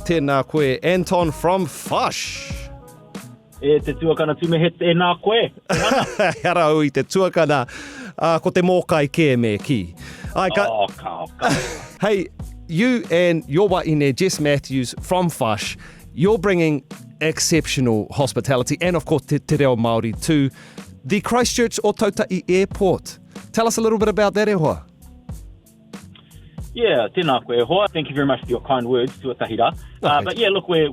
tēnā koe, Anton from Fush. E te tuakana Tumehe tēnā koe. Hara ui te tuakana, ko te mōkai kē me ki. Ka. Hey, you and your wahine, Jess Matthews from Fush, you're bringing exceptional hospitality and, of course, te Reo Māori to the Christchurch Ōtautahi Airport. Tell us a little bit about that, e hoa. Yeah, tēnā koe hoa. Thank you very much for your kind words, tuatahira. But yeah, look, we're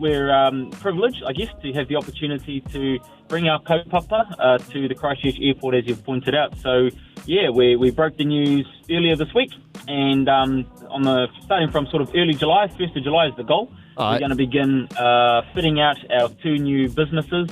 privileged, I guess, to have the opportunity to bring our kaupapa to the Christchurch Airport, as you've pointed out. So, yeah, we broke the news earlier this week, and starting from sort of early July, 1st of July is the goal. We're going to begin fitting out our 2 new businesses.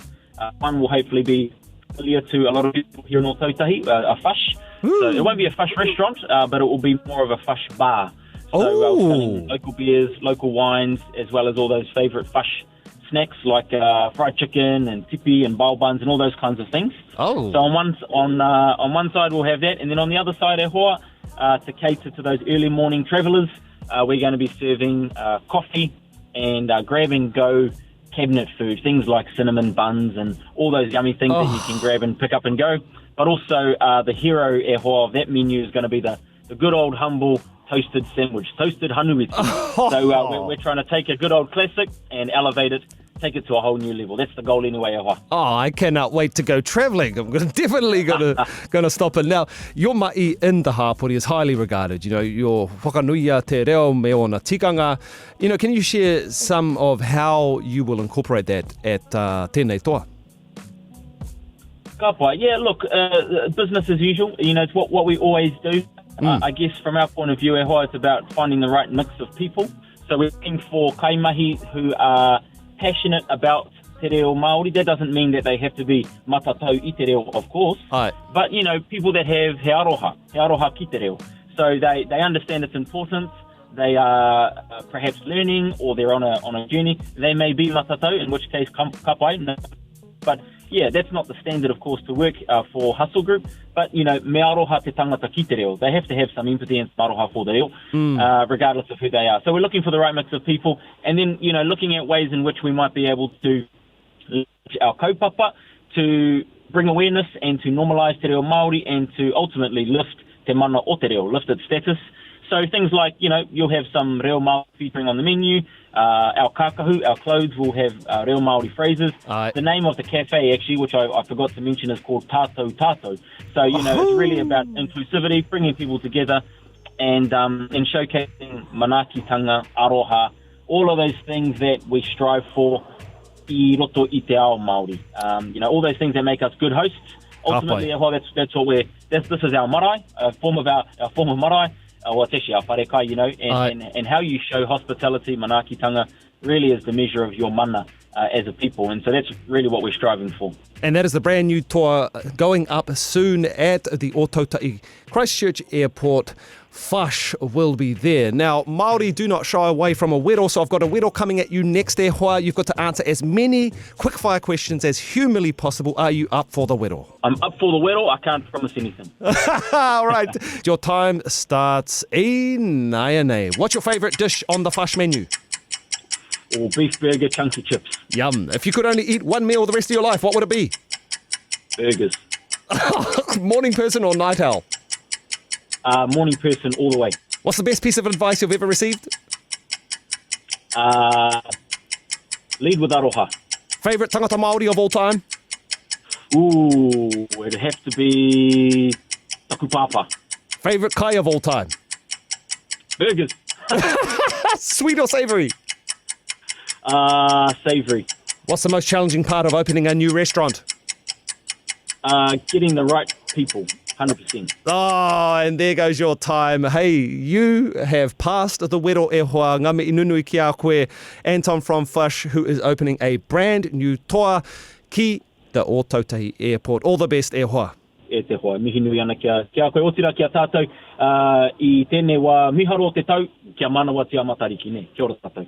One will hopefully be familiar to a lot of people here in Ōtautahi, a Fush. So it won't be a Fush restaurant, but it will be more of a Fush bar. So selling local beers, local wines, as well as all those favourite Fush snacks like fried chicken and tipi and bao buns and all those kinds of things. So on one side we'll have that, and then on the other side, e hoa, to cater to those early morning travellers, we're going to be serving coffee and grab-and-go cabinet food, things like cinnamon buns and all those yummy things that you can grab and pick up and go. But also the hero e hoa of that menu is going to be the good old humble toasted sandwich, toasted hanuiti. So we're trying to take a good old classic and elevate it, take it to a whole new level. That's the goal anyway, e hoa. Oh, I cannot wait to go travelling. I'm definitely going to stop it. Now, your mai in the hapori is highly regarded. You know, your whakanuia te reo me ona tikanga. You know, can you share some of how you will incorporate that at tēnei toa? Kapa. Yeah, look, business as usual. You know, it's what we always do. I guess from our point of view, e hoa, it's about finding the right mix of people. So we're looking for kaimahi who are passionate about te reo Māori. That doesn't mean that they have to be matatau i te reo, of course. But, you know, people that have he aroha ki te reo. So they understand its importance. They are perhaps learning, or they're on a journey. They may be matatau, in which case kapai. But yeah, that's not the standard, of course, to work for Hustle Group. But, you know, me aroha te tangata ki te reo. They have to have some empathy and aroha for the reo, regardless of who they are. So we're looking for the right mix of people. And then, you know, looking at ways in which we might be able to leverage our kaupapa to bring awareness and to normalise te reo Māori and to ultimately lift te mana o te reo, lift its status. So things like, you know, you'll have some Reo Māori featuring on the menu. Our kakahu, our clothes will have Reo Māori phrases. The name of the cafe, actually, which I forgot to mention, is called Tātou. So, you know, it's really about inclusivity, bringing people together and showcasing manaakitanga, aroha, all of those things that we strive for I roto I te ao Māori. You know, all those things that make us good hosts. Ultimately, that's what this is our marae, a form of marae. Well, it's actually our wharekai, you know, and how you show hospitality, manaakitanga, really is the measure of your mana as a people. And so that's really what we're striving for. And that is the brand new tour going up soon at the Ōtautahi Christchurch Airport. Fush will be there. Now, Māori do not shy away from a wero, so I've got a wero coming at you next, e hoa. You've got to answer as many quickfire questions as humanly possible. Are you up for the wero? I'm up for the wero. I can't promise anything. All right. Your time starts in naianei. What's your favourite dish on the Fush menu? Or beef burger, chunky chips. Yum. If you could only eat one meal the rest of your life, what would it be? Burgers. Morning person or night owl? Morning person all the way. What's the best piece of advice you've ever received? Lead with aroha. Favourite tangata Māori of all time? Ooh, it'd have to be takupapa. Favourite kai of all time? Burgers. Sweet or savoury? Savoury. What's the most challenging part of opening a new restaurant? Getting the right people. 100%. Oh, and there goes your time. Hey, you have passed the wero e hoa. Ngā me inunui ki a koe, Anton from Fush, who is opening a brand new toa ki the Ōtautahi Airport. All the best, e hoa. E te hoa. Mihi nui ana kia koe otira kia tātou. I tēnei wā miharo te tau, kia manawa tia matariki ne. Kia ora tātou.